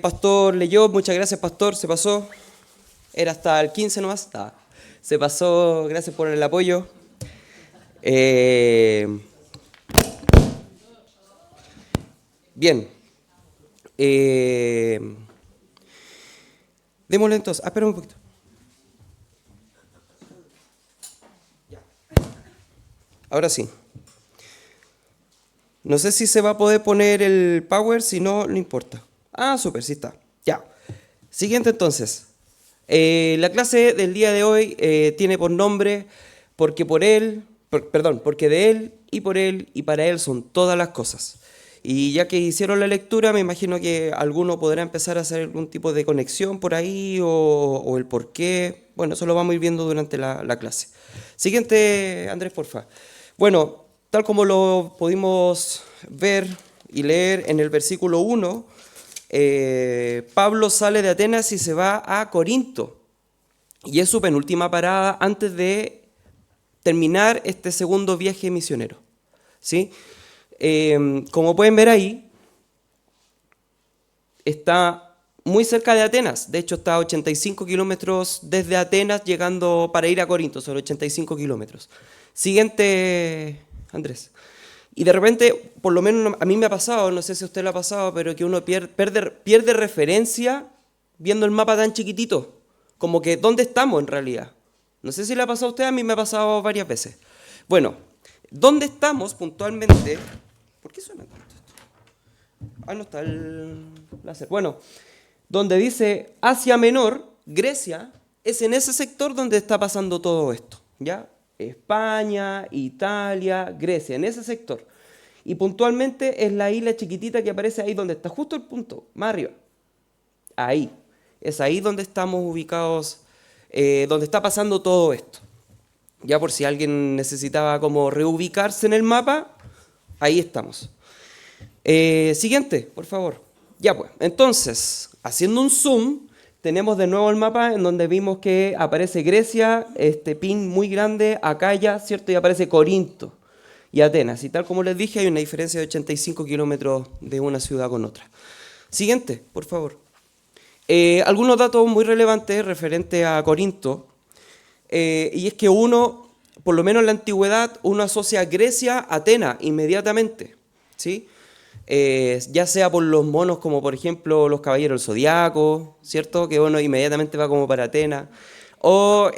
Pastor leyó, muchas gracias, pastor, se pasó. Era hasta el 15 nomás. Se pasó, gracias por el apoyo. Eh, bien. Démosle entonces. Espera un poquito. Ahora sí. No sé si se va a poder poner el power, si no, no importa. Súper, sí está. Ya. Siguiente entonces. La clase del día de hoy tiene por nombre porque porque de él y para él son todas las cosas. Y ya que hicieron la lectura, me imagino que alguno podrá empezar a hacer algún tipo de conexión por ahí o el por qué. Bueno, eso lo vamos a ir viendo durante la clase. Siguiente, Andrés, porfa. Bueno, tal como lo pudimos ver y leer en el versículo 1, Pablo sale de Atenas y se va a Corinto. Y es su penúltima parada antes de terminar este segundo viaje misionero. ¿Sí? Como pueden ver ahí, está muy cerca de Atenas. De hecho, está a 85 kilómetros desde Atenas llegando para ir a Corinto, sobre 85 kilómetros. Siguiente, Andrés. Y de repente, por lo menos a mí me ha pasado, no sé si a usted le ha pasado, pero que uno pierde referencia viendo el mapa tan chiquitito. Como que, ¿dónde estamos en realidad? No sé si le ha pasado a usted, a mí me ha pasado varias veces. Bueno, ¿dónde estamos puntualmente? ¿Por qué suena tanto esto? No está el láser. Bueno, donde dice Asia Menor, Grecia, es en ese sector donde está pasando todo esto, ¿ya? España, Italia, Grecia, en ese sector. Y puntualmente es la isla chiquitita que aparece ahí donde está justo el punto, más arriba. Ahí. Es ahí donde estamos ubicados, donde está pasando todo esto. Ya por si alguien necesitaba como reubicarse en el mapa, ahí estamos. Siguiente, por favor. Ya pues, entonces, haciendo un zoom, tenemos de nuevo el mapa en donde vimos que aparece Grecia, este pin muy grande, Acaya, ¿cierto? Y aparece Corinto y Atenas. Y tal como les dije, hay una diferencia de 85 kilómetros de una ciudad con otra. Siguiente, por favor. Algunos datos muy relevantes referentes a Corinto, y es que uno, por lo menos en la antigüedad, uno asocia a Grecia a Atenas inmediatamente, ¿sí? Ya sea por los monos como por ejemplo los caballeros del Zodiaco, ¿cierto? Que uno inmediatamente va como para Atenas, o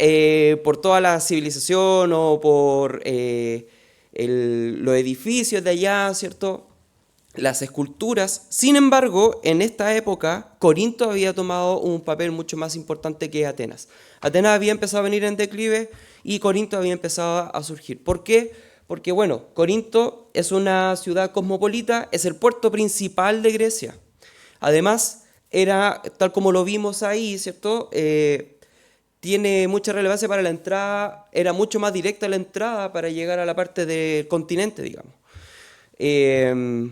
por toda la civilización, o por los edificios de allá, ¿cierto? Las esculturas. Sin embargo, en esta época, Corinto había tomado un papel mucho más importante que Atenas. Atenas había empezado a venir en declive y Corinto había empezado a surgir. ¿Por qué? Porque, bueno, Corinto es una ciudad cosmopolita, es el puerto principal de Grecia. Además, era, tal como lo vimos ahí, ¿cierto? Tiene mucha relevancia para la entrada, era mucho más directa la entrada para llegar a la parte del continente, digamos. Eh,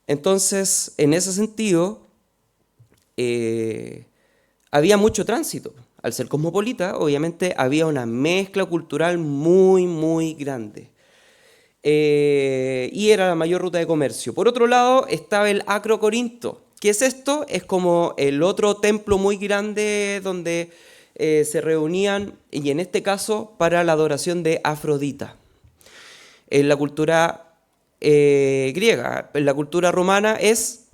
entonces, en ese sentido, había mucho tránsito. Al ser cosmopolita, obviamente había una mezcla cultural muy, muy grande. Y era la mayor ruta de comercio. Por otro lado, estaba el Acrocorinto. ¿Qué es esto? Es como el otro templo muy grande donde se reunían, y en este caso, para la adoración de Afrodita. En la cultura griega, en la cultura romana es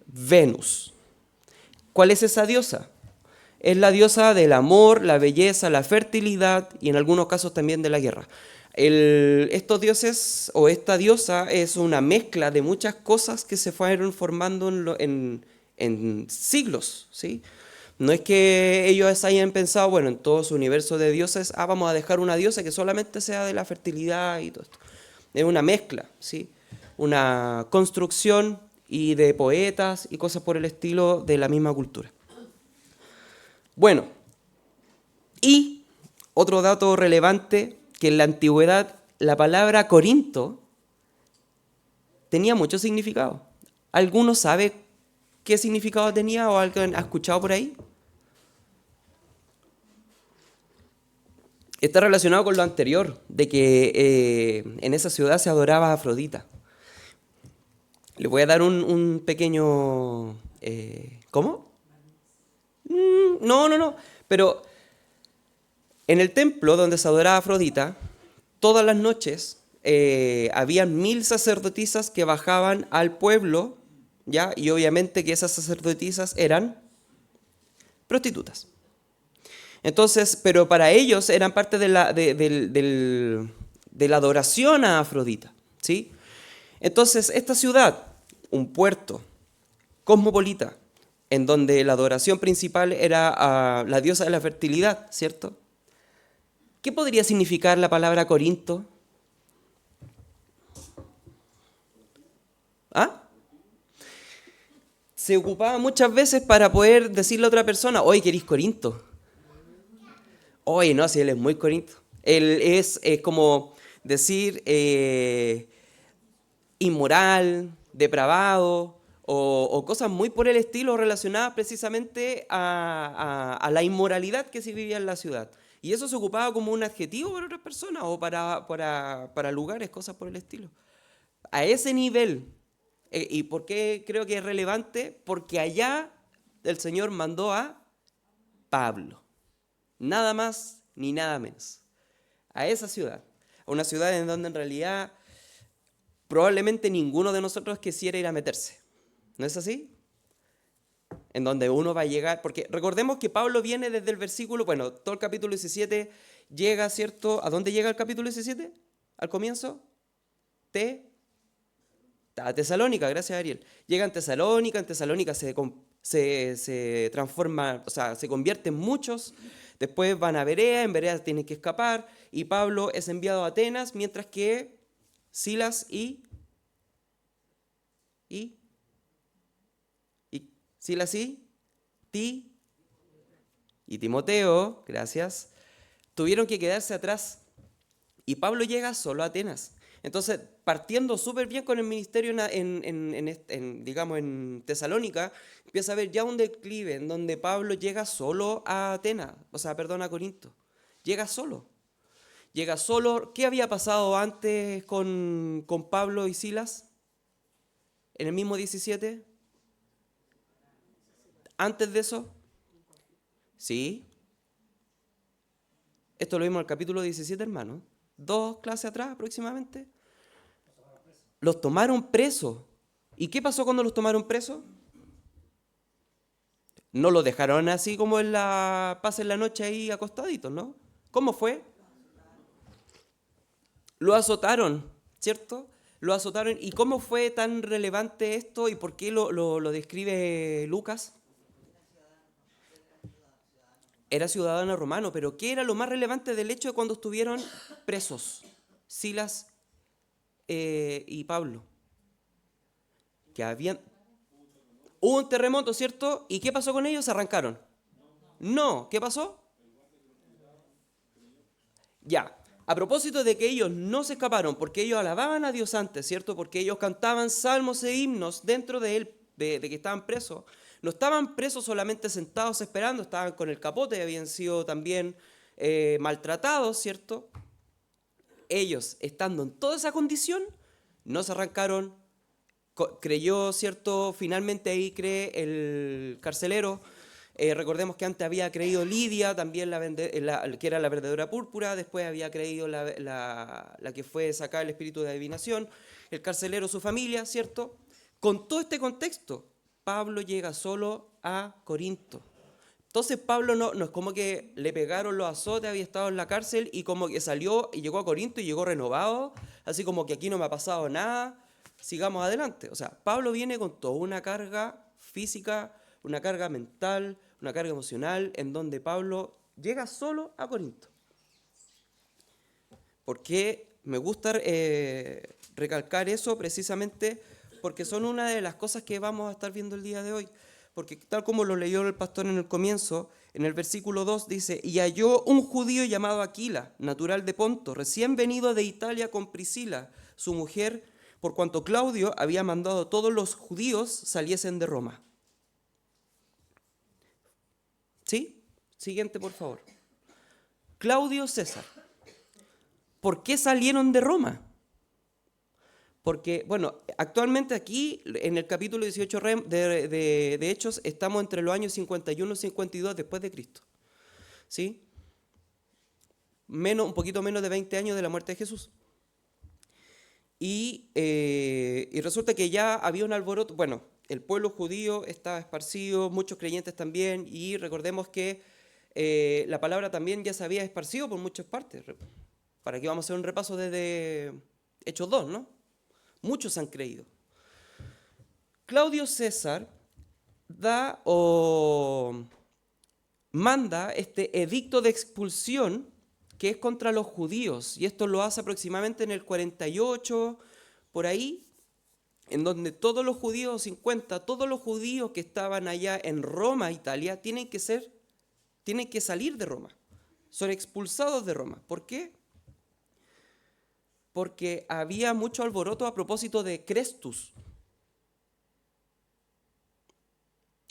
Venus. ¿Cuál es esa diosa? Es la diosa del amor, la belleza, la fertilidad y en algunos casos también de la guerra. Estos dioses o esta diosa es una mezcla de muchas cosas que se fueron formando en siglos, ¿sí? No es que ellos hayan pensado, bueno, en todo su universo de dioses, vamos a dejar una diosa que solamente sea de la fertilidad y todo esto. Es una mezcla, ¿sí? Una construcción y de poetas y cosas por el estilo de la misma cultura. Bueno, y otro dato relevante, que en la antigüedad la palabra Corinto tenía mucho significado. ¿Alguno sabe qué significado tenía o alguien ha escuchado por ahí? Está relacionado con lo anterior, de que en esa ciudad se adoraba a Afrodita. Les voy a dar un pequeño... ¿Cómo? No, no, no. Pero en el templo donde se adoraba Afrodita, todas las noches habían 1000 sacerdotisas que bajaban al pueblo, ¿ya? Y obviamente que esas sacerdotisas eran prostitutas. Entonces, pero para ellos eran parte de la adoración a Afrodita, ¿sí? Entonces, esta ciudad, un puerto cosmopolita, en donde la adoración principal era a la diosa de la fertilidad, ¿cierto? ¿Qué podría significar la palabra Corinto? ¿Ah? Se ocupaba muchas veces para poder decirle a otra persona, oye, ¿querís Corinto? Oye, no, si él es muy Corinto. Él es como decir inmoral, depravado, o cosas muy por el estilo relacionadas precisamente a la inmoralidad que se vivía en la ciudad. Y eso se ocupaba como un adjetivo para otras personas o para lugares, cosas por el estilo. A ese nivel, ¿y por qué creo que es relevante? Porque allá el Señor mandó a Pablo. Nada más ni nada menos. A esa ciudad. A una ciudad en donde en realidad probablemente ninguno de nosotros quisiera ir a meterse. ¿No es así? En donde uno va a llegar, porque recordemos que Pablo viene desde el versículo, bueno, todo el capítulo 17 llega, ¿cierto? ¿A dónde llega el capítulo 17? ¿Al comienzo? A Tesalónica, gracias Ariel. Llega en Tesalónica se transforma, o sea, se convierte en muchos, después van a Berea, en Berea tienen que escapar, y Pablo es enviado a Atenas, mientras que Silas y, Silas Ti y Timoteo, gracias, tuvieron que quedarse atrás. Y Pablo llega solo a Atenas. Entonces, partiendo súper bien con el ministerio digamos, en Tesalónica, empieza a haber ya un declive en donde Pablo llega solo a Atenas, o sea, perdón, a Corinto. Llega solo. Llega solo. ¿Qué había pasado antes con Pablo y Silas? En el mismo 17. Antes de eso, sí. Esto lo vimos en el capítulo 17, hermano. 2 clases atrás aproximadamente. Los tomaron presos. ¿Y qué pasó cuando los tomaron presos? No los dejaron así como pasen la noche ahí acostaditos, ¿no? ¿Cómo fue? Lo azotaron, ¿cierto? Lo azotaron. ¿Y cómo fue tan relevante esto y por qué lo describe Lucas? Era ciudadano romano, pero ¿qué era lo más relevante del hecho de cuando estuvieron presos? Silas y Pablo. Que habían... Hubo un terremoto, ¿cierto? ¿Y qué pasó con ellos? ¿Se arrancaron? No. ¿Qué pasó? Ya. A propósito de que ellos no se escaparon, porque ellos alababan a Dios antes, ¿cierto? Porque ellos cantaban salmos e himnos dentro de él, de que estaban presos. No estaban presos solamente sentados esperando, estaban con el capote, habían sido también maltratados, ¿cierto? Ellos, estando en toda esa condición, no se arrancaron, creyó, ¿cierto? Finalmente ahí cree el carcelero. Recordemos que antes había creído Lidia, también que era la vendedora púrpura, después había creído la que fue sacar el espíritu de adivinación, el carcelero, su familia, ¿cierto? Con todo este contexto, Pablo llega solo a Corinto. Entonces Pablo no es como que le pegaron los azotes, había estado en la cárcel y como que salió y llegó a Corinto y llegó renovado, así como que aquí no me ha pasado nada, sigamos adelante. O sea, Pablo viene con toda una carga física, una carga mental, una carga emocional, en donde Pablo llega solo a Corinto. ¿Por qué me gusta recalcar eso? Precisamente porque son una de las cosas que vamos a estar viendo el día de hoy. Porque tal como lo leyó el pastor en el comienzo, en el versículo 2 dice, y halló un judío llamado Aquila, natural de Ponto, recién venido de Italia con Priscila, su mujer, por cuanto Claudio había mandado a todos los judíos saliesen de Roma. ¿Sí? Siguiente, por favor. Claudio César. ¿Por qué salieron de Roma? Porque, bueno, actualmente aquí, en el capítulo 18 de Hechos, estamos entre los años 51 y 52 después de Cristo. ¿Sí? Un poquito menos de 20 años de la muerte de Jesús. Y resulta que ya había un alboroto, bueno, el pueblo judío estaba esparcido, muchos creyentes también, y recordemos que la palabra también ya se había esparcido por muchas partes. Para que vamos a hacer un repaso desde Hechos 2, ¿no? Muchos han creído. Claudio César da o manda este edicto de expulsión que es contra los judíos, y esto lo hace aproximadamente en el 48, por ahí, en donde todos los judíos, 50, todos los judíos que estaban allá en Roma, Italia, tienen que salir de Roma, son expulsados de Roma. ¿Por qué? Porque había mucho alboroto a propósito de Crestus.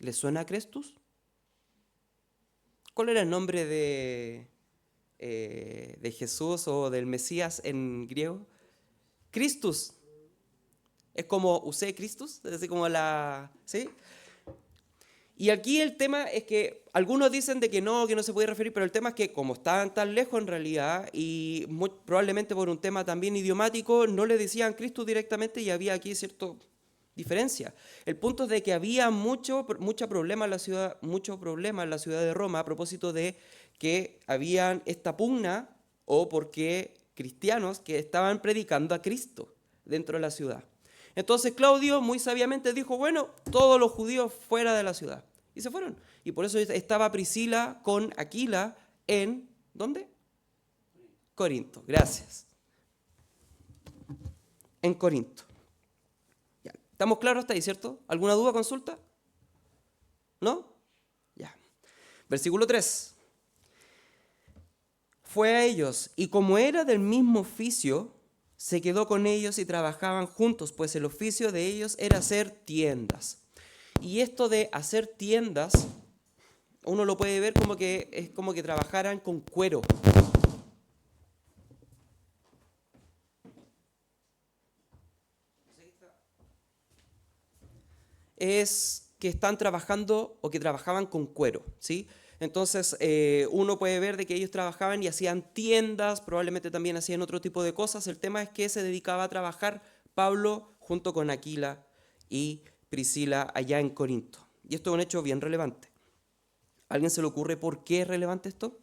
¿Les suena a Crestus? ¿Cuál era el nombre de Jesús o del Mesías en griego? Christus. Es como usé Christus, es decir, como la... ¿Sí? Y aquí el tema es que algunos dicen de que no se puede referir, pero el tema es que como estaban tan lejos en realidad y probablemente por un tema también idiomático, no le decían Christus directamente y había aquí cierta diferencia. El punto es de que había mucho problema en la ciudad de Roma a propósito de que habían esta pugna o porque cristianos que estaban predicando a Cristo dentro de la ciudad. Entonces Claudio muy sabiamente dijo, bueno, todos los judíos fuera de la ciudad. Y se fueron. Y por eso estaba Priscila con Aquila en, ¿dónde? Corinto. Gracias. En Corinto. Ya. ¿Estamos claros hasta ahí, cierto? ¿Alguna duda, consulta? ¿No? Ya. Versículo 3. Fue a ellos, y como era del mismo oficio, se quedó con ellos y trabajaban juntos, pues el oficio de ellos era hacer tiendas. Y esto de hacer tiendas, uno lo puede ver como que es como que trabajaran con cuero. Es que están trabajando o que trabajaban con cuero, ¿sí? Entonces uno puede ver de que ellos trabajaban y hacían tiendas, probablemente también hacían otro tipo de cosas. El tema es que se dedicaba a trabajar Pablo junto con Aquila y Priscila allá en Corinto. Y esto es un hecho bien relevante. ¿A alguien se le ocurre por qué es relevante esto?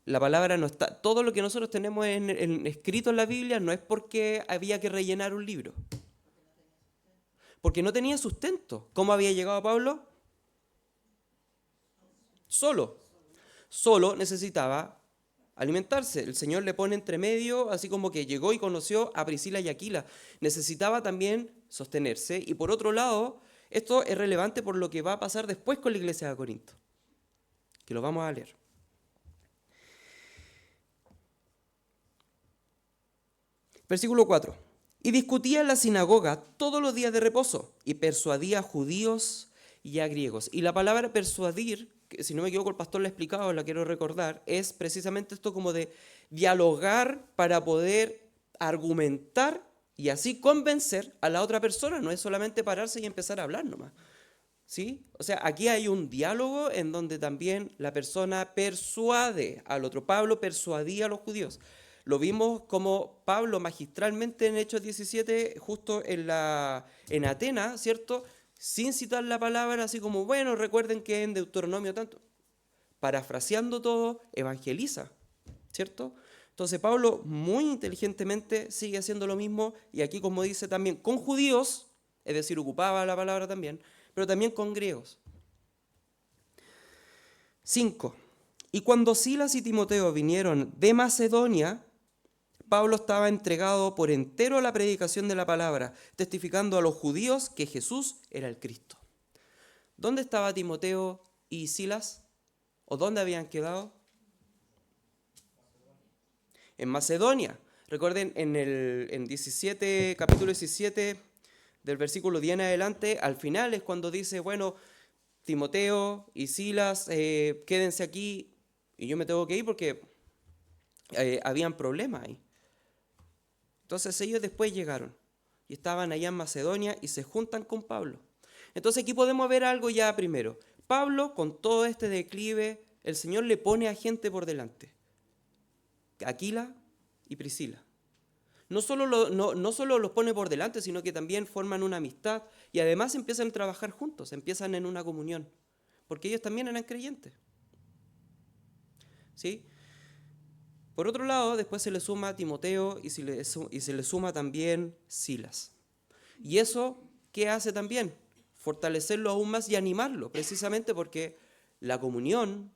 La palabra no está. Todo lo que nosotros tenemos escrito en la Biblia no es porque había que rellenar un libro. Porque no tenía sustento. ¿Cómo había llegado Pablo? Solo. Solo necesitaba alimentarse. El Señor le pone entre medio, así como que llegó y conoció a Priscila y Aquila. Necesitaba también sostenerse. Y por otro lado, esto es relevante por lo que va a pasar después con la iglesia de Corinto, que lo vamos a leer. Versículo 4. Y discutía en la sinagoga todos los días de reposo y persuadía a judíos y a griegos. Y la palabra persuadir, que si no me equivoco el pastor la ha explicado, la quiero recordar, es precisamente esto como de dialogar para poder argumentar y así convencer a la otra persona. No es solamente pararse y empezar a hablar nomás. ¿Sí? O sea, aquí hay un diálogo en donde también la persona persuade al otro. Pablo persuadía a los judíos. Lo vimos como Pablo magistralmente en Hechos 17, justo en Atenas, ¿cierto? Sin citar la palabra, así como, bueno, recuerden que en Deuteronomio tanto, parafraseando todo, evangeliza, ¿cierto? Entonces Pablo muy inteligentemente sigue haciendo lo mismo y aquí, como dice también, con judíos, es decir, ocupaba la palabra también, pero también con griegos. 5. Y cuando Silas y Timoteo vinieron de Macedonia, Pablo estaba entregado por entero a la predicación de la palabra, testificando a los judíos que Jesús era el Cristo. ¿Dónde estaba Timoteo y Silas? ¿O dónde habían quedado? En Macedonia. Recuerden, en capítulo 17, del versículo 10 en adelante, al final es cuando dice, bueno, Timoteo y Silas, quédense aquí y yo me tengo que ir porque habían problemas ahí. Entonces ellos después llegaron y estaban allá en Macedonia y se juntan con Pablo. Entonces aquí podemos ver algo ya primero. Pablo, con todo este declive, el Señor le pone a gente por delante. Aquila y Priscila. No solo los pone por delante, sino que también forman una amistad y además empiezan a trabajar juntos, empiezan en una comunión, porque ellos también eran creyentes. ¿Sí? Por otro lado, después se le suma Timoteo y se le suma también Silas. ¿Y eso qué hace también? Fortalecerlo aún más y animarlo, precisamente porque la comunión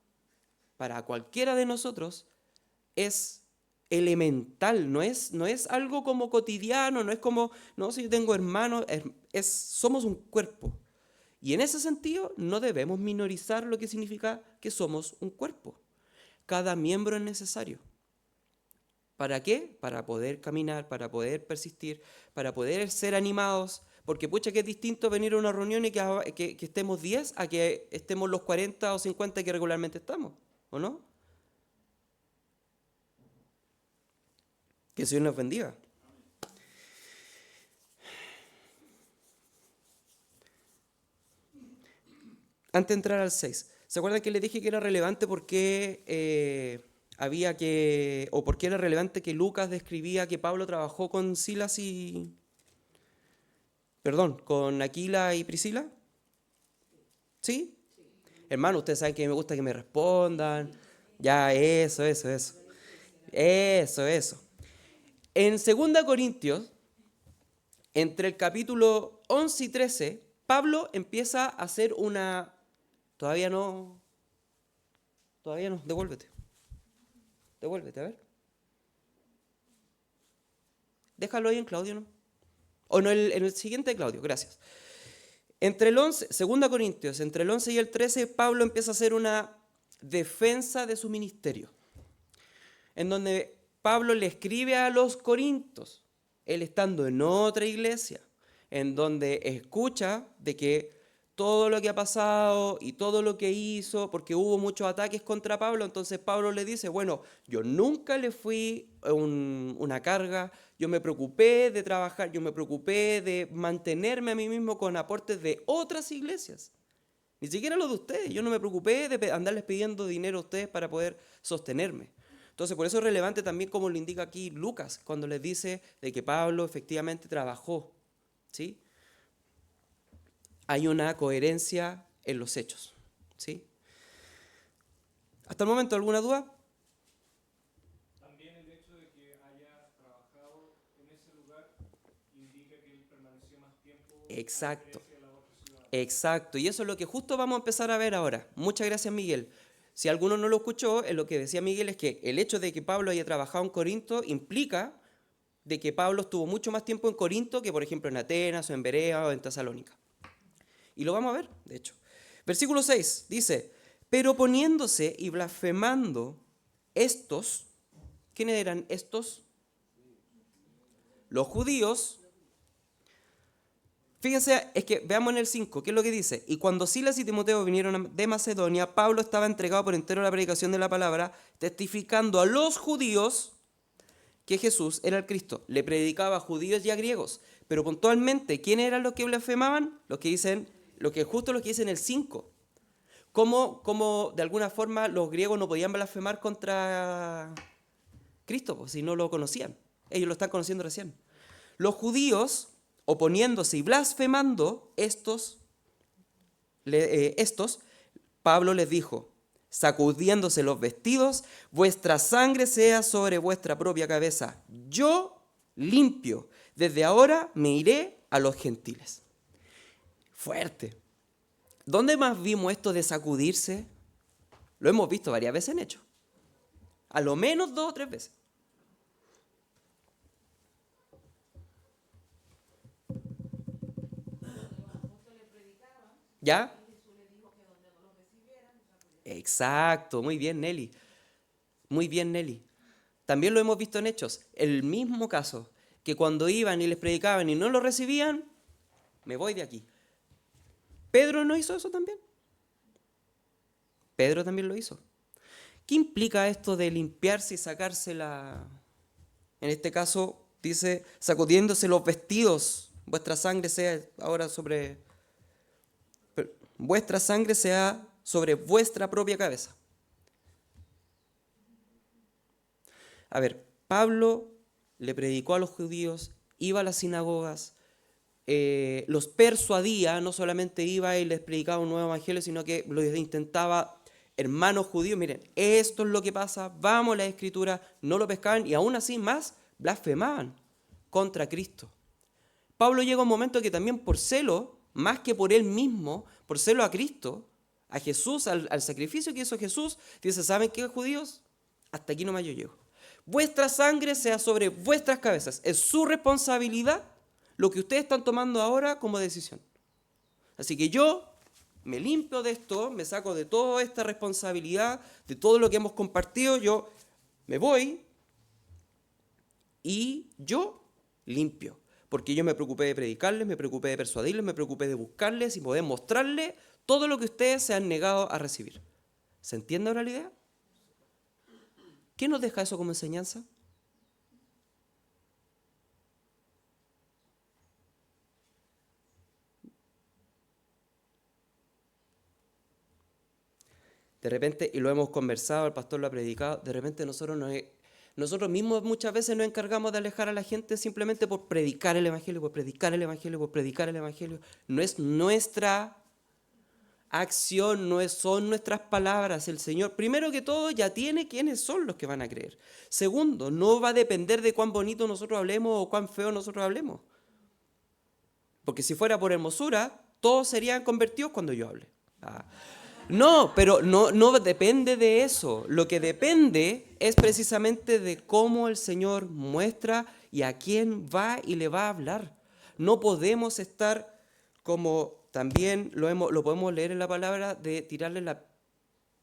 para cualquiera de nosotros es elemental, no es algo como cotidiano, no es como, no, si yo tengo hermanos, somos un cuerpo. Y en ese sentido no debemos minorizar lo que significa que somos un cuerpo. Cada miembro es necesario. ¿Para qué? Para poder caminar, para poder persistir, para poder ser animados, porque pucha que es distinto venir a una reunión y que estemos 10 a que estemos los 40 o 50 que regularmente estamos, ¿o no? Que el Señor nos bendiga. Antes de entrar al 6, ¿se acuerdan que les dije que era relevante porque o por qué era relevante que Lucas describía que Pablo trabajó con Silas con Aquila y Priscila? ¿Sí? Hermano, ustedes saben que me gusta que me respondan. Ya, eso. Eso. En 2 Corintios, entre el capítulo 11 y 13, Pablo empieza a hacer una... Todavía no, devuélvete, a ver. Déjalo ahí en Claudio, ¿no? O no, en el siguiente Claudio, gracias. Entre el 11, 2 Corintios, entre el 11 y el 13, Pablo empieza a hacer una defensa de su ministerio, en donde Pablo le escribe a los corintios, él estando en otra iglesia, en donde escucha de que todo lo que ha pasado y todo lo que hizo, porque hubo muchos ataques contra Pablo, entonces Pablo le dice, bueno, yo nunca le fui una carga, yo me preocupé de trabajar, yo me preocupé de mantenerme a mí mismo con aportes de otras iglesias. Ni siquiera lo de ustedes, yo no me preocupé de andarles pidiendo dinero a ustedes para poder sostenerme. Entonces, por eso es relevante también, como lo indica aquí Lucas, cuando les dice de que Pablo efectivamente trabajó, ¿sí? Hay una coherencia en los hechos, ¿sí? ¿Hasta el momento alguna duda? También el hecho de que haya trabajado en ese lugar indica que él permaneció más tiempo a Exacto, diferencia de la otra ciudad. exacto. Y eso es lo que justo vamos a empezar a ver ahora. Muchas gracias, Miguel. Si alguno no lo escuchó, lo que decía Miguel es que el hecho de que Pablo haya trabajado en Corinto implica de que Pablo estuvo mucho más tiempo en Corinto que, por ejemplo, en Atenas o en Berea o en Tesalónica. Y lo vamos a ver, de hecho. Versículo 6 dice, pero poniéndose y blasfemando estos, ¿quiénes eran estos? Los judíos. Fíjense, es que veamos en el 5, ¿qué es lo que dice? Y cuando Silas y Timoteo vinieron de Macedonia, Pablo estaba entregado por entero a la predicación de la palabra, testificando a los judíos que Jesús era el Cristo. Le predicaba a judíos y a griegos. Pero puntualmente, ¿quiénes eran los que blasfemaban? Los que dicen, justo los que dicen el 5. ¿Cómo de alguna forma los griegos no podían blasfemar contra Cristo? Pues si no lo conocían. Ellos lo están conociendo recién. Los judíos, oponiéndose y blasfemando, estos, Pablo les dijo, sacudiéndose los vestidos, vuestra sangre sea sobre vuestra propia cabeza. Yo limpio, desde ahora me iré a los gentiles. Fuerte. ¿Dónde más vimos esto de sacudirse? Lo hemos visto varias veces en Hechos. A lo menos 2 o 3 veces. ¿Ya? Exacto, muy bien, Nelly. Muy bien, Nelly. También lo hemos visto en Hechos. El mismo caso, que cuando iban y les predicaban y no lo recibían, me voy de aquí. Pedro no hizo eso también. Pedro también lo hizo. ¿Qué implica esto de limpiarse y sacarse en este caso, Dice, sacudiéndose los vestidos, vuestra sangre sea sobre vuestra propia cabeza. A ver, Pablo le predicó a los judíos, iba a las sinagogas, los persuadía, no solamente iba y les predicaba un nuevo evangelio, sino que los intentaba, hermanos judíos, miren, esto es lo que pasa, vamos a la Escritura, no lo pescaban y aún así más blasfemaban contra Cristo. Pablo llega a un momento que también por celo, más que por él mismo, por celo a Cristo, a Jesús, al sacrificio que hizo Jesús, dice, ¿saben qué, judíos? Hasta aquí nomás yo llego. Vuestra sangre sea sobre vuestras cabezas. Es su responsabilidad lo que ustedes están tomando ahora como decisión. Así que yo me limpio de esto, me saco de toda esta responsabilidad, de todo lo que hemos compartido, yo me voy y yo limpio. Porque yo me preocupé de predicarles, me preocupé de persuadirles, me preocupé de buscarles y poder mostrarles todo lo que ustedes se han negado a recibir. ¿Se entiende ahora la idea? ¿Qué nos deja eso como enseñanza? De repente, y lo hemos conversado, el pastor lo ha predicado, de repente nosotros mismos muchas veces nos encargamos de alejar a la gente simplemente por predicar el Evangelio, por predicar el Evangelio, por predicar el Evangelio. No es nuestra acción, son nuestras palabras. El Señor, primero que todo, ya tiene quiénes son los que van a creer. Segundo, no va a depender de cuán bonito nosotros hablemos o cuán feo nosotros hablemos. Porque si fuera por hermosura, todos serían convertidos cuando yo hable. No, pero no depende de eso. Lo que depende es precisamente de cómo el Señor muestra y a quién va y le va a hablar. No podemos estar como también lo podemos leer en la palabra de tirarle la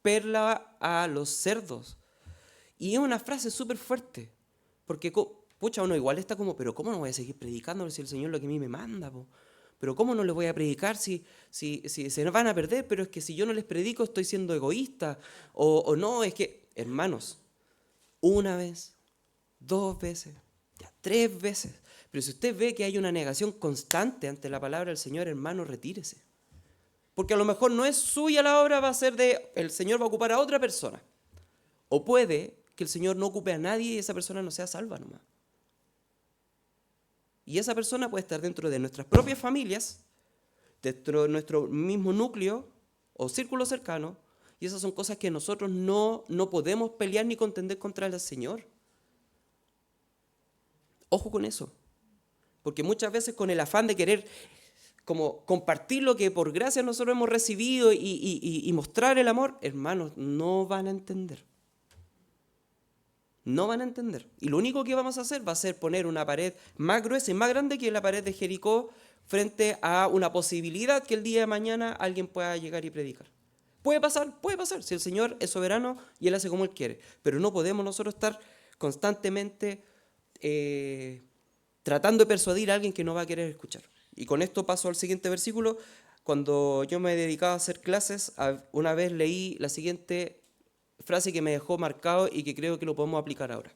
perla a los cerdos. Y es una frase súper fuerte, porque pucha, uno igual está como, pero ¿cómo no voy a seguir predicando si el Señor es lo que a mí me manda, po? Pero ¿cómo no les voy a predicar si se van a perder? Pero es que si yo no les predico estoy siendo egoísta. O no, es que, hermanos, una vez, 2 veces, ya 3 veces. Pero si usted ve que hay una negación constante ante la palabra del Señor, hermano, retírese. Porque a lo mejor no es suya la obra, va a ser el Señor va a ocupar a otra persona. O puede que el Señor no ocupe a nadie y esa persona no sea salva nomás. Y esa persona puede estar dentro de nuestras propias familias, dentro de nuestro mismo núcleo o círculo cercano, y esas son cosas que nosotros no podemos pelear ni contender contra el Señor. Ojo con eso, porque muchas veces con el afán de querer como compartir lo que por gracia nosotros hemos recibido y mostrar el amor, hermanos, no van a entender. No van a entender. Y lo único que vamos a hacer va a ser poner una pared más gruesa y más grande que la pared de Jericó frente a una posibilidad que el día de mañana alguien pueda llegar y predicar. Puede pasar, si el Señor es soberano y Él hace como Él quiere. Pero no podemos nosotros estar constantemente tratando de persuadir a alguien que no va a querer escuchar. Y con esto paso al siguiente versículo. Cuando yo me dedicaba a hacer clases, una vez leí la siguiente frase que me dejó marcado y que creo que lo podemos aplicar ahora.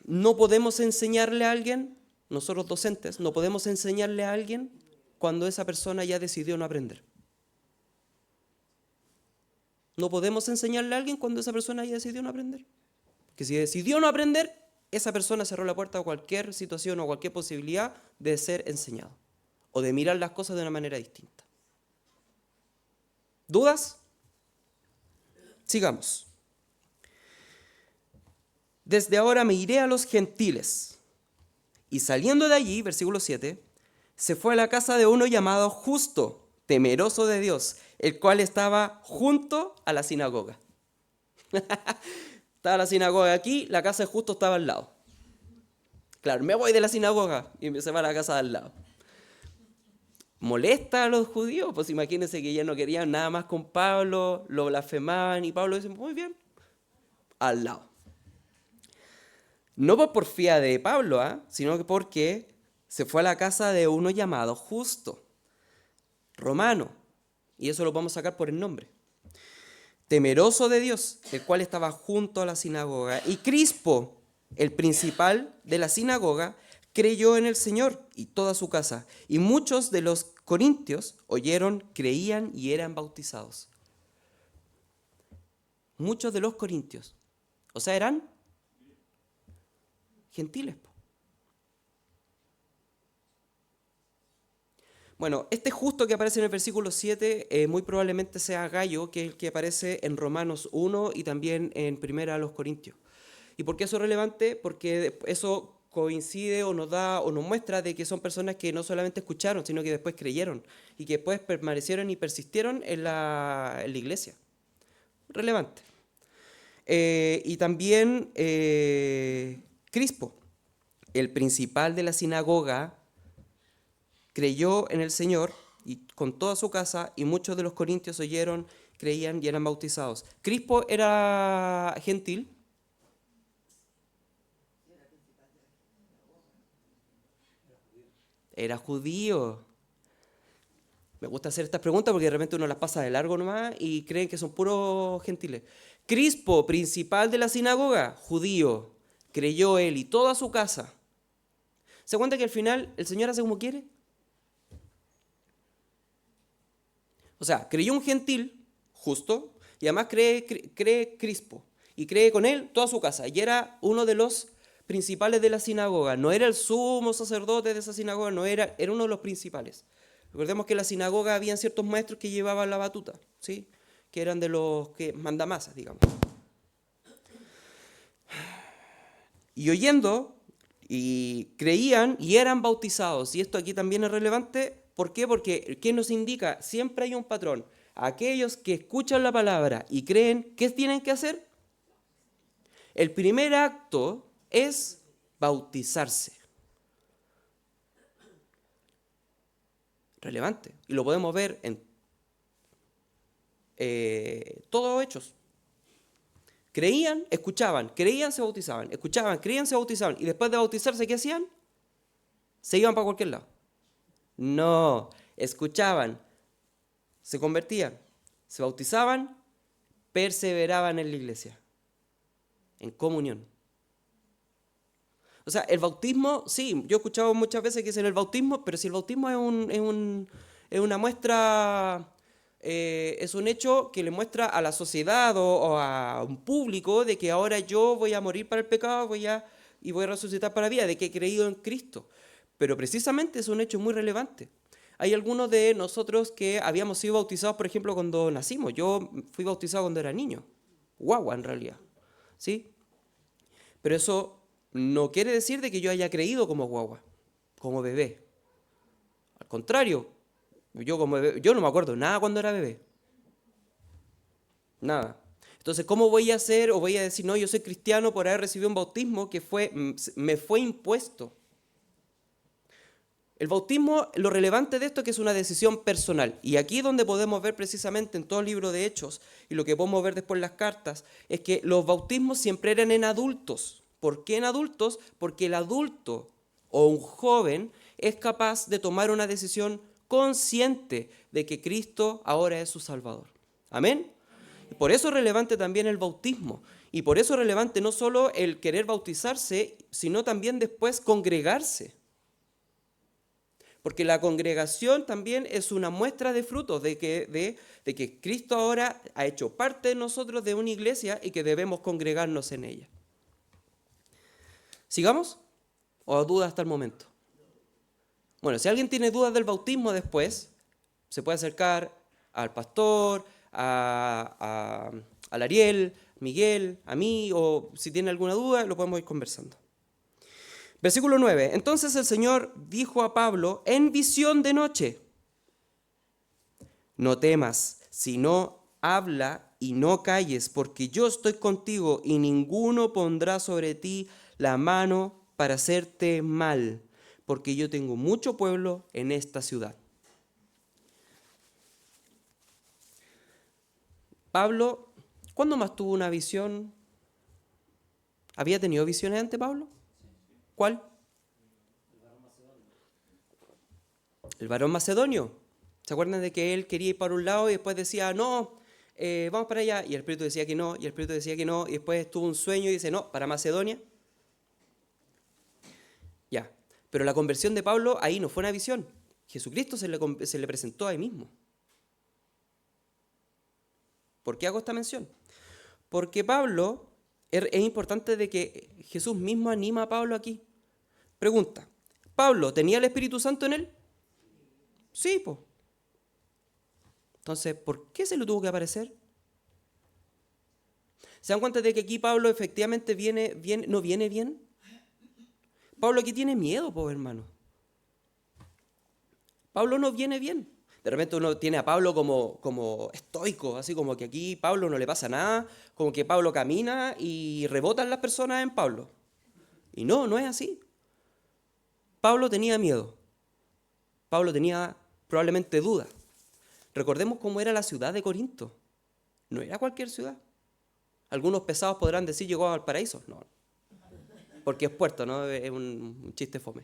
No podemos enseñarle a alguien, nosotros docentes, no podemos enseñarle a alguien cuando esa persona ya decidió no aprender. No podemos enseñarle a alguien cuando esa persona ya decidió no aprender. Que si decidió no aprender, esa persona cerró la puerta a cualquier situación o cualquier posibilidad de ser enseñado o de mirar las cosas de una manera distinta. ¿Dudas? Sigamos. Desde ahora me iré a los gentiles. Y saliendo de allí, versículo 7, se fue a la casa de uno llamado Justo, temeroso de Dios, el cual estaba junto a la sinagoga. Estaba la sinagoga aquí, la casa de Justo estaba al lado. Claro, me voy de la sinagoga y se va a la casa de al lado. Molesta a los judíos, pues imagínense que ya no querían nada más con Pablo, lo blasfemaban y Pablo dice, muy bien, al lado. No por porfía de Pablo, sino que porque se fue a la casa de uno llamado Justo, romano, y eso lo podemos sacar por el nombre. Temeroso de Dios, el cual estaba junto a la sinagoga, y Crispo, el principal de la sinagoga, creyó en el Señor y toda su casa. Y muchos de los corintios oyeron, creían y eran bautizados. Muchos de los corintios. O sea, eran gentiles. Bueno, este justo que aparece en el versículo 7 muy probablemente sea Gayo, que es el que aparece en Romanos 1 y también en Primera a los Corintios. ¿Y por qué eso es relevante? Porque eso coincide o nos da o nos muestra de que son personas que no solamente escucharon, sino que después creyeron y que después permanecieron y persistieron en la iglesia. Relevante. Y también Crispo, el principal de la sinagoga, creyó en el Señor y con toda su casa, y muchos de los corintios oyeron, creían y eran bautizados. Crispo era gentil. Era judío. Me gusta hacer estas preguntas porque de repente uno las pasa de largo nomás y creen que son puros gentiles. Crispo, principal de la sinagoga, judío, creyó él y toda su casa. ¿Se cuenta que al final el Señor hace como quiere? O sea, creyó un gentil, justo, y además cree Crispo, y cree con él toda su casa, y era uno de los principales de la sinagoga, no era el sumo sacerdote de esa sinagoga, no era uno de los principales. Recordemos que en la sinagoga habían ciertos maestros que llevaban la batuta, ¿sí? Que eran de los que mandamasas, digamos. Y oyendo, y creían y eran bautizados, y esto aquí también es relevante. ¿Por qué? Porque ¿qué nos indica? Siempre hay un patrón. Aquellos que escuchan la palabra y creen, ¿qué tienen que hacer? El primer acto es bautizarse. Relevante. Y lo podemos ver en todos hechos. Creían, escuchaban, creían, se bautizaban, escuchaban, creían, se bautizaban. Y después de bautizarse, ¿qué hacían? Se iban para cualquier lado. No, escuchaban, se convertían, se bautizaban, perseveraban en la iglesia, en comunión. O sea, el bautismo, sí, yo he escuchado muchas veces que dicen el bautismo, pero si el bautismo es una muestra, es un hecho que le muestra a la sociedad o a un público de que ahora yo voy a morir para el pecado y voy a resucitar para la vida, de que he creído en Cristo. Pero precisamente es un hecho muy relevante. Hay algunos de nosotros que habíamos sido bautizados, por ejemplo, cuando nacimos. Yo fui bautizado cuando era niño, guagua en realidad, ¿sí? Pero eso no quiere decir de que yo haya creído como guagua, como bebé. Al contrario, yo como bebé, yo no me acuerdo nada cuando era bebé. Nada. Entonces, ¿cómo voy a hacer o voy a decir, no, yo soy cristiano por haber recibido un bautismo que me fue impuesto? El bautismo, lo relevante de esto es que es una decisión personal. Y aquí donde podemos ver precisamente en todo el libro de Hechos, y lo que podemos ver después en las cartas, es que los bautismos siempre eran en adultos. ¿Por qué en adultos? Porque el adulto o un joven es capaz de tomar una decisión consciente de que Cristo ahora es su Salvador. ¿Amén? Y por eso es relevante también el bautismo. Y por eso es relevante no solo el querer bautizarse, sino también después congregarse. Porque la congregación también es una muestra de frutos de que Cristo ahora ha hecho parte de nosotros de una iglesia y que debemos congregarnos en ella. ¿Sigamos? ¿O dudas hasta el momento? Bueno, si alguien tiene dudas del bautismo después, se puede acercar al pastor, al Ariel, Miguel, a mí, o si tiene alguna duda, lo podemos ir conversando. Versículo 9. Entonces el Señor dijo a Pablo en visión de noche: no temas, sino habla y no calles, porque yo estoy contigo y ninguno pondrá sobre ti la mano para hacerte mal, porque yo tengo mucho pueblo en esta ciudad. Pablo, ¿cuándo más tuvo una visión? ¿Había tenido visiones antes, Pablo? ¿Cuál? El varón macedonio. ¿Se acuerdan de que él quería ir para un lado y después decía, no, vamos para allá? Y el Espíritu decía que no, y el Espíritu decía que no, y después tuvo un sueño y dice, no, para Macedonia. Pero la conversión de Pablo ahí no fue una visión. Jesucristo se le presentó ahí mismo. ¿Por qué hago esta mención? Porque Pablo, es importante de que Jesús mismo anima a Pablo aquí. Pregunta, ¿Pablo tenía el Espíritu Santo en él? Sí, pues. Entonces, ¿por qué se le tuvo que aparecer? ¿Se dan cuenta de que aquí Pablo efectivamente no viene bien? Pablo aquí tiene miedo, pues hermano. Pablo no viene bien. De repente uno tiene a Pablo como estoico, así como que aquí Pablo no le pasa nada, como que Pablo camina y rebotan las personas en Pablo. Y no es así. Pablo tenía miedo. Pablo tenía probablemente dudas. Recordemos cómo era la ciudad de Corinto. No era cualquier ciudad. Algunos pesados podrán decir llegó al paraíso. No, porque es puerto, ¿no? Es un chiste fome.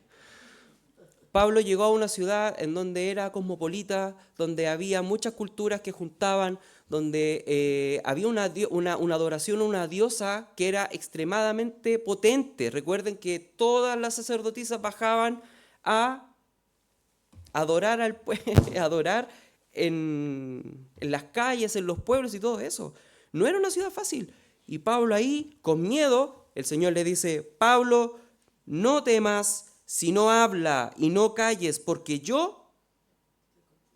Pablo llegó a una ciudad en donde era cosmopolita, donde había muchas culturas que juntaban, donde había una adoración a una diosa que era extremadamente potente. Recuerden que todas las sacerdotisas bajaban a adorar adorar en las calles, en los pueblos y todo eso. No era una ciudad fácil. Y Pablo ahí, con miedo, el Señor le dice, Pablo, no temas, sino habla y no calles, porque yo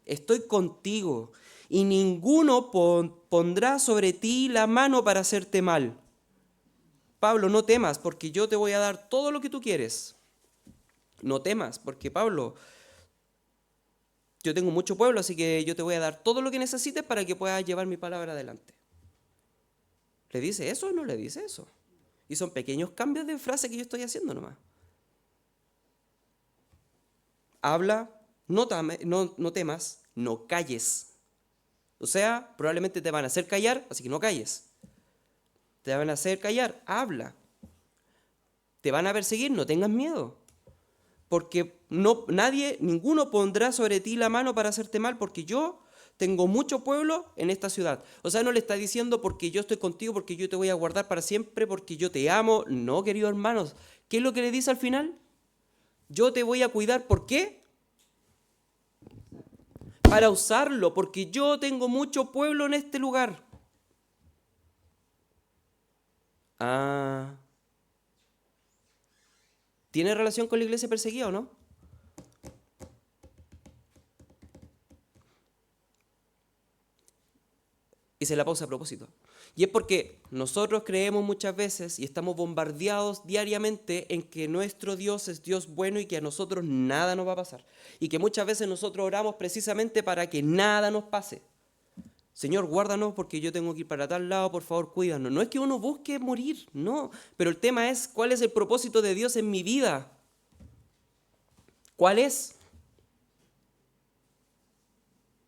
estoy contigo y ninguno pondrá sobre ti la mano para hacerte mal. Pablo, no temas, porque yo te voy a dar todo lo que tú quieres. No temas, porque Pablo, yo tengo mucho pueblo, así que yo te voy a dar todo lo que necesites para que puedas llevar mi palabra adelante. ¿Le dice eso o no le dice eso? Y son pequeños cambios de frase que yo estoy haciendo nomás. Habla, no temas, no calles. O sea, probablemente te van a hacer callar, así que no calles. Te van a hacer callar, habla. Te van a perseguir, no tengas miedo. Porque ninguno pondrá sobre ti la mano para hacerte mal, porque yo tengo mucho pueblo en esta ciudad. O sea, no le está diciendo porque yo estoy contigo, porque yo te voy a guardar para siempre, porque yo te amo. No, queridos hermanos. ¿Qué es lo que le dice al final? Yo te voy a cuidar, ¿por qué? Para usarlo, porque yo tengo mucho pueblo en este lugar. ¿Tiene relación con la iglesia perseguida o no? Hice la pausa a propósito. Y es porque nosotros creemos muchas veces y estamos bombardeados diariamente en que nuestro Dios es Dios bueno y que a nosotros nada nos va a pasar. Y que muchas veces nosotros oramos precisamente para que nada nos pase. Señor, guárdanos porque yo tengo que ir para tal lado, por favor, cuídanos. No es que uno busque morir, no. Pero el tema es, ¿cuál es el propósito de Dios en mi vida? ¿Cuál es?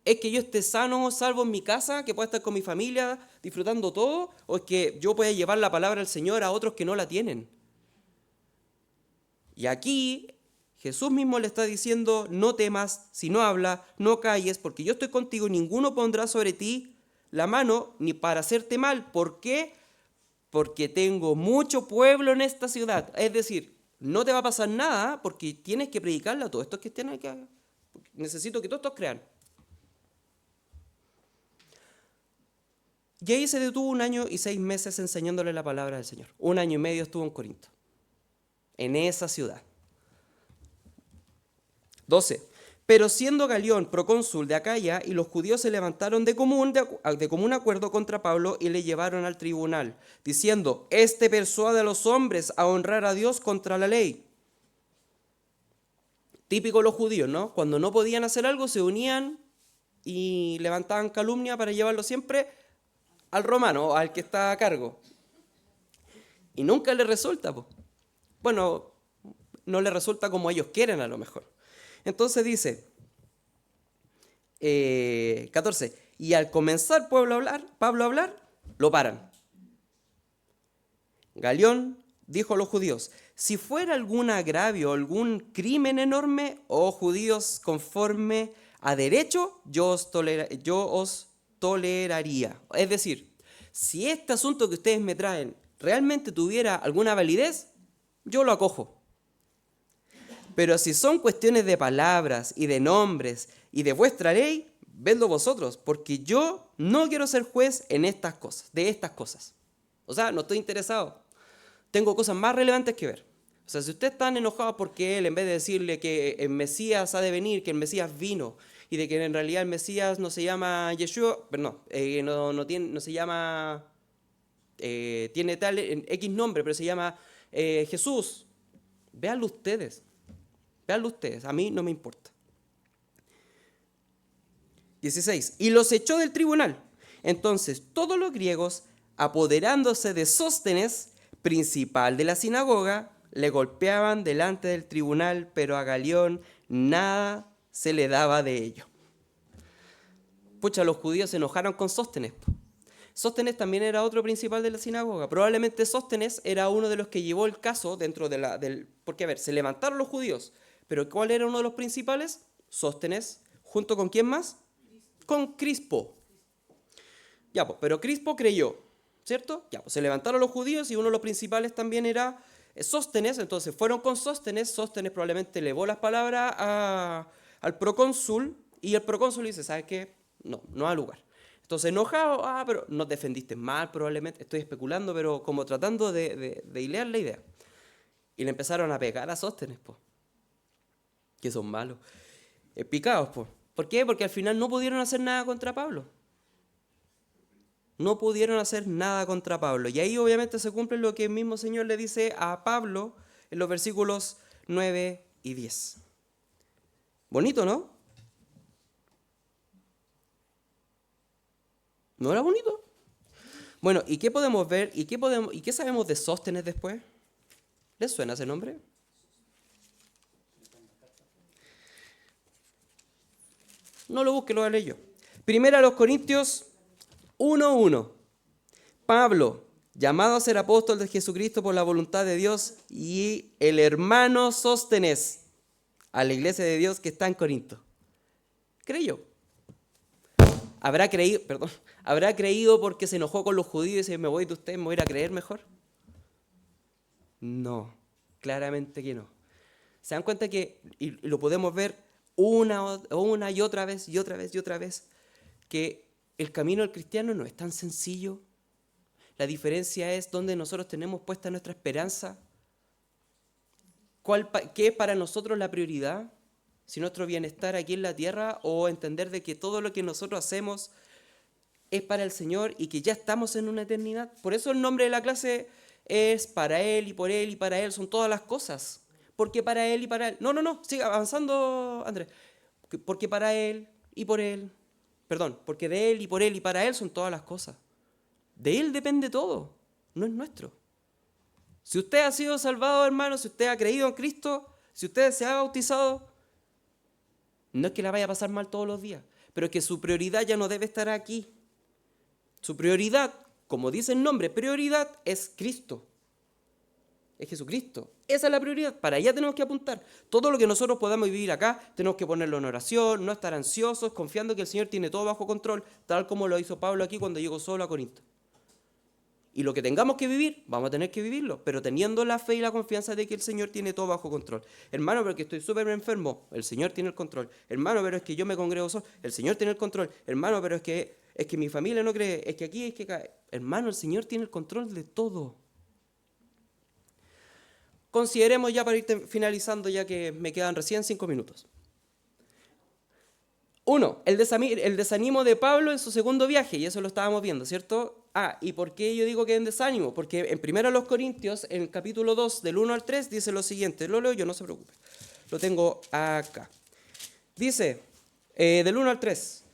¿Es que yo esté sano, salvo en mi casa, que pueda estar con mi familia, disfrutando todo? ¿O es que yo pueda llevar la palabra del Señor a otros que no la tienen? Y aquí Jesús mismo le está diciendo, no temas, si no habla, no calles, porque yo estoy contigo y ninguno pondrá sobre ti la mano ni para hacerte mal. ¿Por qué? Porque tengo mucho pueblo en esta ciudad. Es decir, no te va a pasar nada porque tienes que predicarle a todos estos que estén acá. Necesito que todos estos crean. Y ahí se detuvo 1 año y 6 meses enseñándole la palabra del Señor. 1 año y medio estuvo en Corinto, en esa ciudad. 12. Pero siendo Galión procónsul de Acaya y los judíos se levantaron de común acuerdo contra Pablo y le llevaron al tribunal, diciendo, este persuade a los hombres a honrar a Dios contra la ley. Típico los judíos, ¿no? Cuando no podían hacer algo se unían y levantaban calumnia para llevarlo siempre al romano, al que está a cargo. Y nunca le resulta, pues. Bueno, no le resulta como ellos quieren a lo mejor. Entonces dice, 14, y al comenzar Pablo a hablar, lo paran. Galión dijo a los judíos, si fuera algún agravio, algún crimen enorme, oh judíos, conforme a derecho, yo os toleraría. Es decir, si este asunto que ustedes me traen realmente tuviera alguna validez, yo lo acojo. Pero si son cuestiones de palabras y de nombres y de vuestra ley, vedlo vosotros, porque yo no quiero ser juez en estas cosas, de estas cosas. O sea, no estoy interesado. Tengo cosas más relevantes que ver. O sea, si ustedes están enojados porque él, en vez de decirle que el Mesías ha de venir, que el Mesías vino, y de que en realidad el Mesías no se llama Yeshua, pero no se llama, tiene tal X nombre, pero se llama Jesús. Véanlo ustedes, a mí no me importa. 16. Y los echó del tribunal. Entonces todos los griegos, apoderándose de Sóstenes, principal de la sinagoga, le golpeaban delante del tribunal, pero a Galión nada se le daba de ello. Pucha, los judíos se enojaron con Sóstenes. Sóstenes también era otro principal de la sinagoga. Probablemente Sóstenes era uno de los que llevó el caso dentro de porque, a ver, se levantaron los judíos, pero ¿cuál era uno de los principales? Sóstenes, ¿junto con quién más? Con Crispo. Ya, pues, pero Crispo creyó, ¿cierto? Ya, pues se levantaron los judíos y uno de los principales también era Sóstenes, entonces fueron con Sóstenes. Sóstenes probablemente elevó las palabras al procónsul y el procónsul dice, ¿sabes qué? No ha lugar. Entonces enojado, pero nos defendiste mal probablemente, estoy especulando, pero como tratando de hilar la idea. Y le empezaron a pegar a Sóstenes, pues, que son malos, picados, pues. ¿Por qué? Porque al final no pudieron hacer nada contra Pablo. No pudieron hacer nada contra Pablo. Y ahí obviamente se cumple lo que el mismo Señor le dice a Pablo en los versículos 9 y 10. Bonito, ¿no? ¿No era bonito? Bueno, ¿y qué podemos ver? ¿Y qué sabemos de Sóstenes después? ¿Les suena ese nombre? No lo busque, lo voy a leer yo. Primera a los Corintios 1:1. Pablo, llamado a ser apóstol de Jesucristo por la voluntad de Dios, y el hermano Sóstenes, a la iglesia de Dios que está en Corinto. Creyó. ¿Habrá creído porque se enojó con los judíos y dice, me voy de ustedes, me voy a ir a creer mejor? No, claramente que no. ¿Se dan cuenta que, y lo podemos ver una y otra vez, que el camino del cristiano no es tan sencillo? La diferencia es donde nosotros tenemos puesta nuestra esperanza. ¿Qué es para nosotros la prioridad? Si nuestro bienestar aquí en la tierra, o entender de que todo lo que nosotros hacemos es para el Señor y que ya estamos en una eternidad. Por eso el nombre de la clase es para Él y por Él y para Él, son todas las cosas. Porque para Él y para Él. No, siga avanzando, Andrés. Porque para Él y por Él. Perdón, porque de Él y por Él y para Él son todas las cosas. De Él depende todo, no es nuestro. Si usted ha sido salvado, hermano, si usted ha creído en Cristo, si usted se ha bautizado, no es que la vaya a pasar mal todos los días, pero es que su prioridad ya no debe estar aquí. Su prioridad, como dice el nombre, prioridad es Cristo. Es Jesucristo. Esa es la prioridad. Para allá tenemos que apuntar. Todo lo que nosotros podamos vivir acá, tenemos que ponerlo en oración, no estar ansiosos, confiando que el Señor tiene todo bajo control, tal como lo hizo Pablo aquí cuando llegó solo a Corinto. Y lo que tengamos que vivir, vamos a tener que vivirlo, pero teniendo la fe y la confianza de que el Señor tiene todo bajo control. Hermano, pero es que estoy súper enfermo, el Señor tiene el control. Hermano, pero es que yo me congrego solo, el Señor tiene el control. Hermano, pero es que mi familia no cree, es que aquí es que cae. Hermano, el Señor tiene el control de todo. Consideremos ya para ir finalizando, ya que me quedan recién 5 minutos. 1. El desánimo de Pablo en su segundo viaje, y eso lo estábamos viendo, ¿cierto? ¿Y por qué yo digo que es en desánimo? Porque en 1 Corintios, en el capítulo 2, del 1 al 3, dice lo siguiente. Lo leo yo, no se preocupe. Lo tengo acá. Dice, del 1 al 3.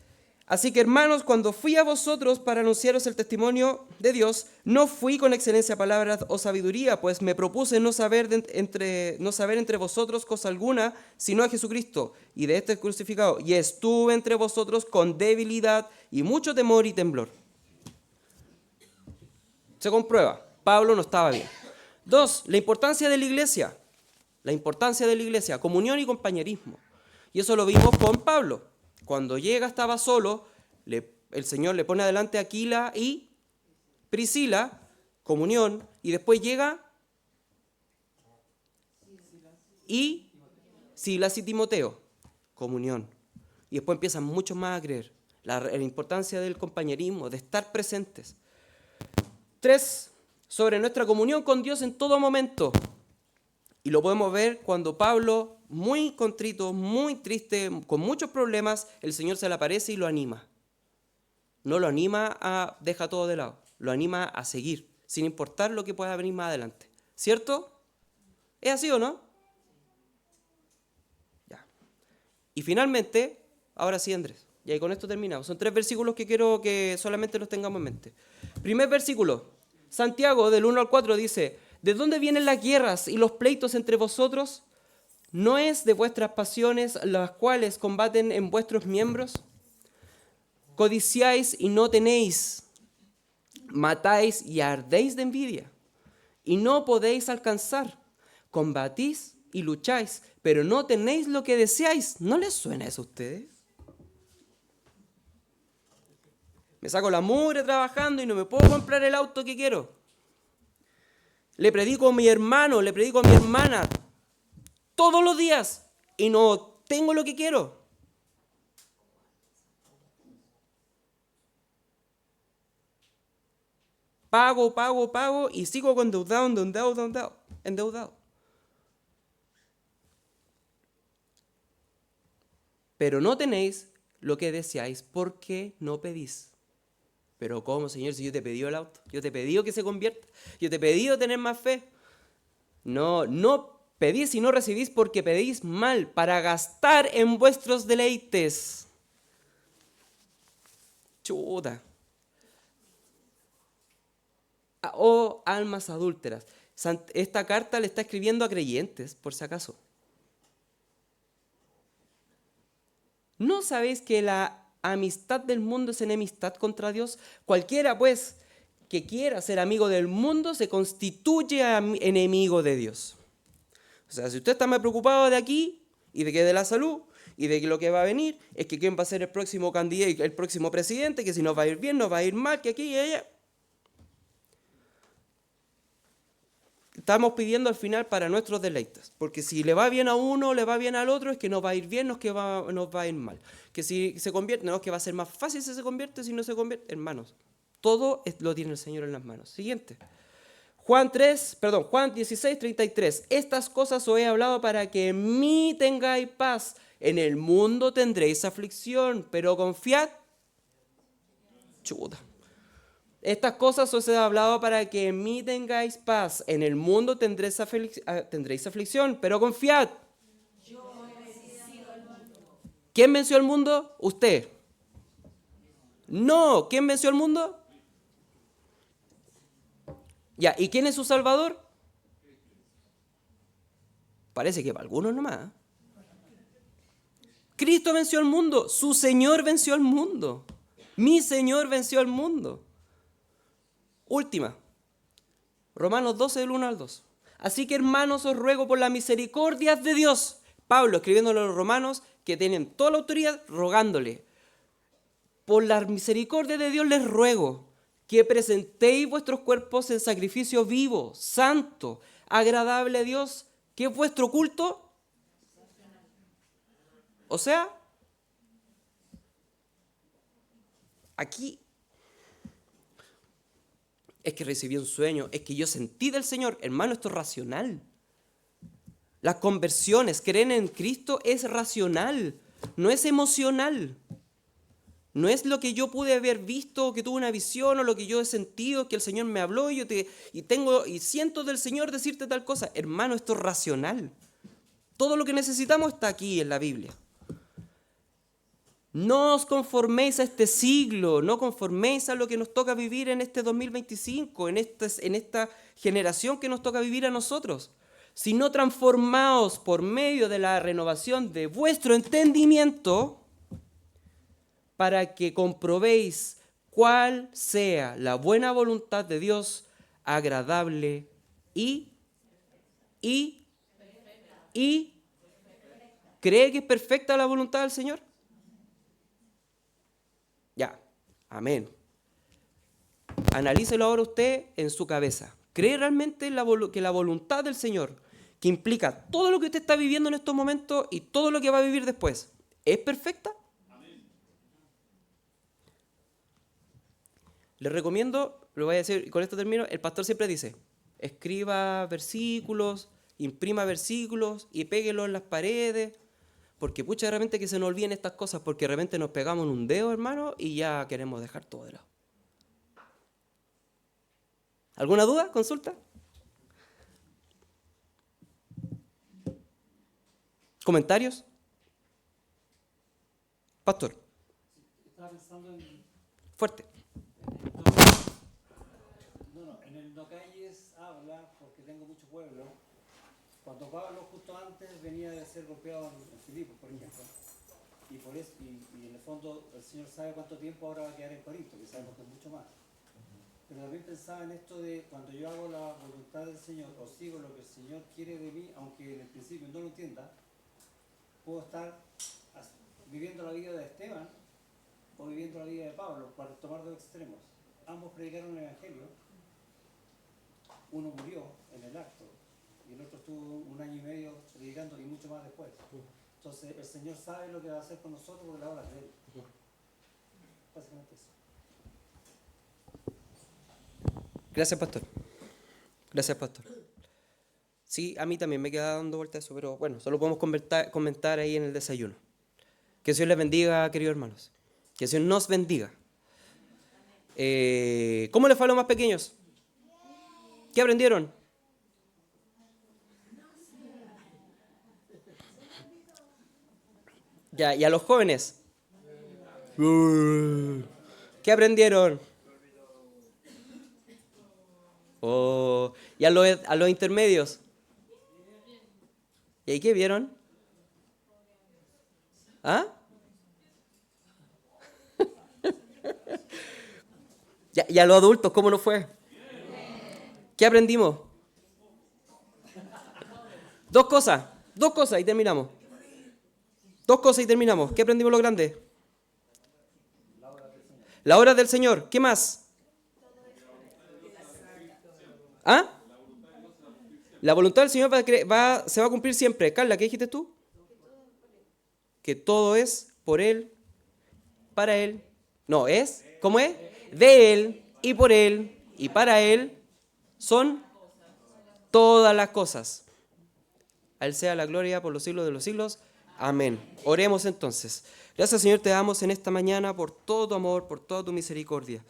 Así que, hermanos, cuando fui a vosotros para anunciaros el testimonio de Dios, no fui con excelencia palabras o sabiduría, pues me propuse no saber entre vosotros cosa alguna, sino a Jesucristo y de este crucificado. Y estuve entre vosotros con debilidad y mucho temor y temblor. Se comprueba, Pablo no estaba bien. 2, la importancia de la iglesia. La importancia de la iglesia, comunión y compañerismo. Y eso lo vimos con Pablo. Cuando llega estaba solo, el Señor le pone adelante a Aquila y Priscila, comunión, y después llega y Silas y Timoteo, comunión. Y después empiezan muchos más a creer. La importancia del compañerismo, de estar presentes. 3, sobre nuestra comunión con Dios en todo momento. Y lo podemos ver cuando Pablo, muy contrito, muy triste, con muchos problemas, el Señor se le aparece y lo anima. No lo anima a deja todo de lado, lo anima a seguir, sin importar lo que pueda venir más adelante. ¿Cierto? ¿Es así o no? Ya. Y finalmente, ahora sí, Andrés, y ahí con esto terminamos. Son 3 versículos que quiero que solamente los tengamos en mente. Primer versículo, Santiago del 1 al 4 dice: ¿de dónde vienen las guerras y los pleitos entre vosotros? ¿No es de vuestras pasiones las cuales combaten en vuestros miembros? Codiciáis y no tenéis, matáis y ardéis de envidia, y no podéis alcanzar. Combatís y lucháis, pero no tenéis lo que deseáis. ¿No les suena eso a ustedes? Me saco la mugre trabajando y no me puedo comprar el auto que quiero. Le predico a mi hermano, le predico a mi hermana todos los días y no tengo lo que quiero. Pago y sigo con endeudado. Pero no tenéis lo que deseáis porque no pedís. Pero ¿cómo, Señor? Si yo te he pedido el auto, yo te he pedido que se convierta, yo te he pedido tener más fe. No pedís y no recibís porque pedís mal para gastar en vuestros deleites. Chuta. Oh, almas adúlteras. Esta carta le está escribiendo a creyentes, por si acaso. ¿No sabéis que la amistad del mundo es enemistad contra Dios? Cualquiera, pues, que quiera ser amigo del mundo se constituye enemigo de Dios. O sea, si usted está más preocupado de aquí y de que de la salud y de que lo que va a venir es que quién va a ser el próximo candidato, el próximo presidente, que si nos va a ir bien, nos va a ir mal, que aquí y allá. Estamos pidiendo al final para nuestros deleites, porque si le va bien a uno, le va bien al otro, es que nos va a ir bien, no es que nos va a ir mal. Que si se convierte, no es que va a ser más fácil si se convierte, si no se convierte, hermanos. Todo lo tiene el Señor en las manos. Siguiente. Juan 16, 33. Estas cosas os he hablado para que en mí tengáis paz. En el mundo tendréis aflicción, pero confiad. Chuta. Estas cosas os he hablado para que en mí tengáis paz. En el mundo tendréis aflicción, pero confiad. ¿Quién venció al mundo? Usted. No, ¿quién venció al mundo? Ya, ¿y quién es su Salvador? Parece que para algunos nomás. Cristo venció al mundo, su Señor venció al mundo. Mi Señor venció al mundo. Última, Romanos 12, del 1 al 2. Así que, hermanos, os ruego por las misericordias de Dios. Pablo escribiéndole a los romanos que tienen toda la autoridad, rogándole. Por la misericordia de Dios les ruego que presentéis vuestros cuerpos en sacrificio vivo, santo, agradable a Dios, que es vuestro culto. O sea, aquí es que recibí un sueño, es que yo sentí del Señor. Hermano, esto es racional. Las conversiones, creer en Cristo es racional, no es emocional. No es lo que yo pude haber visto, que tuve una visión, o lo que yo he sentido, que el Señor me habló y siento del Señor decirte tal cosa. Hermano, esto es racional. Todo lo que necesitamos está aquí en la Biblia. No os conforméis a este siglo, no conforméis a lo que nos toca vivir en este 2025, en esta generación que nos toca vivir a nosotros, sino transformaos por medio de la renovación de vuestro entendimiento para que comprobéis cuál sea la buena voluntad de Dios, agradable y ¿cree que es perfecta la voluntad del Señor? Ya, amén. Analícelo ahora usted en su cabeza. ¿Cree realmente que la voluntad del Señor, que implica todo lo que usted está viviendo en estos momentos y todo lo que va a vivir después, ¿es perfecta? Les recomiendo, lo voy a decir y con esto termino, el pastor siempre dice, escriba versículos, imprima versículos y péguelos en las paredes, porque pucha, de repente que se nos olviden estas cosas, porque de repente nos pegamos en un dedo, hermano, y ya queremos dejar todo de lado. ¿Alguna duda? ¿Consulta? ¿Comentarios? Pastor. Estaba pensando en... Fuerte. En el no calles habla, porque tengo mucho pueblo. Cuando Pablo justo antes venía de ser golpeado en Filipos, por ejemplo, y por eso, y en el fondo el Señor sabe cuánto tiempo ahora va a quedar en Corinto, que sabemos que es mucho más. Pero también pensaba en esto de cuando yo hago la voluntad del Señor, o sigo lo que el Señor quiere de mí, aunque en el principio no lo entienda, puedo estar viviendo la vida de Esteban o viviendo la vida de Pablo, para tomar dos extremos. Ambos predicaron el Evangelio, uno murió en el acto y el otro estuvo 1 año y medio predicando y mucho más después. Entonces el Señor sabe lo que va a hacer con nosotros porque la obra es de Él. Básicamente eso. Gracias, pastor. Gracias, pastor. Sí, a mí también me queda dando vuelta eso, pero bueno, solo podemos comentar ahí en el desayuno. Que el Señor les bendiga, queridos hermanos. Que el Señor nos bendiga. ¿Cómo les fue a los más pequeños? ¿Qué aprendieron? Ya, ¿y a los jóvenes? ¿Qué aprendieron? Oh, ¿y a los intermedios? ¿Y ahí qué vieron? ¿Ah? ¿Y a los adultos cómo nos fue? ¿Qué aprendimos? Dos cosas y terminamos. Dos cosas y terminamos. ¿Qué aprendimos lo grande? La obra del Señor. ¿Qué más? ¿Ah? La voluntad del Señor se va a cumplir siempre. Carla, ¿qué dijiste tú? Que todo es por Él, para Él. No, es, ¿cómo es? De Él, y por Él, y para Él, son todas las cosas. A Él sea la gloria por los siglos de los siglos. Amén. Oremos entonces. Gracias, Señor, te damos en esta mañana por todo tu amor, por toda tu misericordia.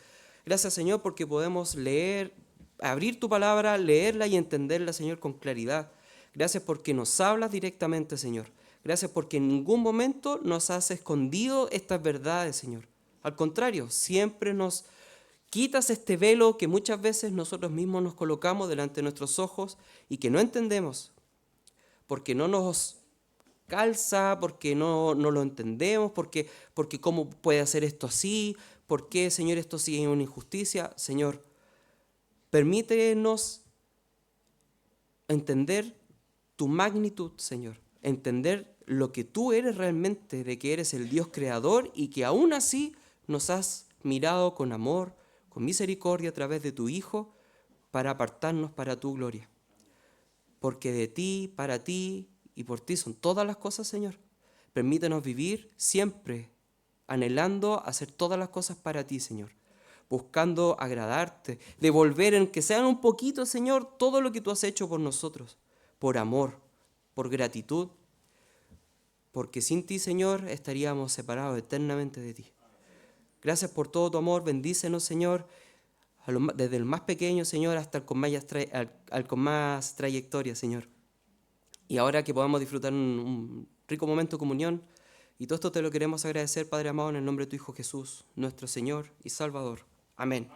Gracias, Señor, porque podemos leer, abrir tu palabra, leerla y entenderla, Señor, con claridad. Gracias porque nos hablas directamente, Señor. Gracias porque en ningún momento nos has escondido estas verdades, Señor. Al contrario, siempre nos quitas este velo que muchas veces nosotros mismos nos colocamos delante de nuestros ojos y que no entendemos, porque no nos calza, porque no lo entendemos, porque cómo puede hacer esto así, por qué, Señor, esto sí es una injusticia. Señor, permítenos entender tu magnitud, Señor, entender lo que tú eres realmente, de que eres el Dios creador y que aún así nos has mirado con amor, con misericordia a través de tu Hijo para apartarnos para tu gloria. Porque de ti, para ti y por ti son todas las cosas, Señor. Permítenos vivir siempre anhelando hacer todas las cosas para ti, Señor. Buscando agradarte, devolver, aunque sean un poquito, Señor, todo lo que tú has hecho por nosotros, por amor, por gratitud, porque sin ti, Señor, estaríamos separados eternamente de ti. Gracias por todo tu amor, bendícenos, Señor, desde el más pequeño, Señor, hasta el con más trayectoria, Señor. Y ahora que podamos disfrutar un rico momento de comunión, y todo esto te lo queremos agradecer, Padre amado, en el nombre de tu Hijo Jesús, nuestro Señor y Salvador. Amén.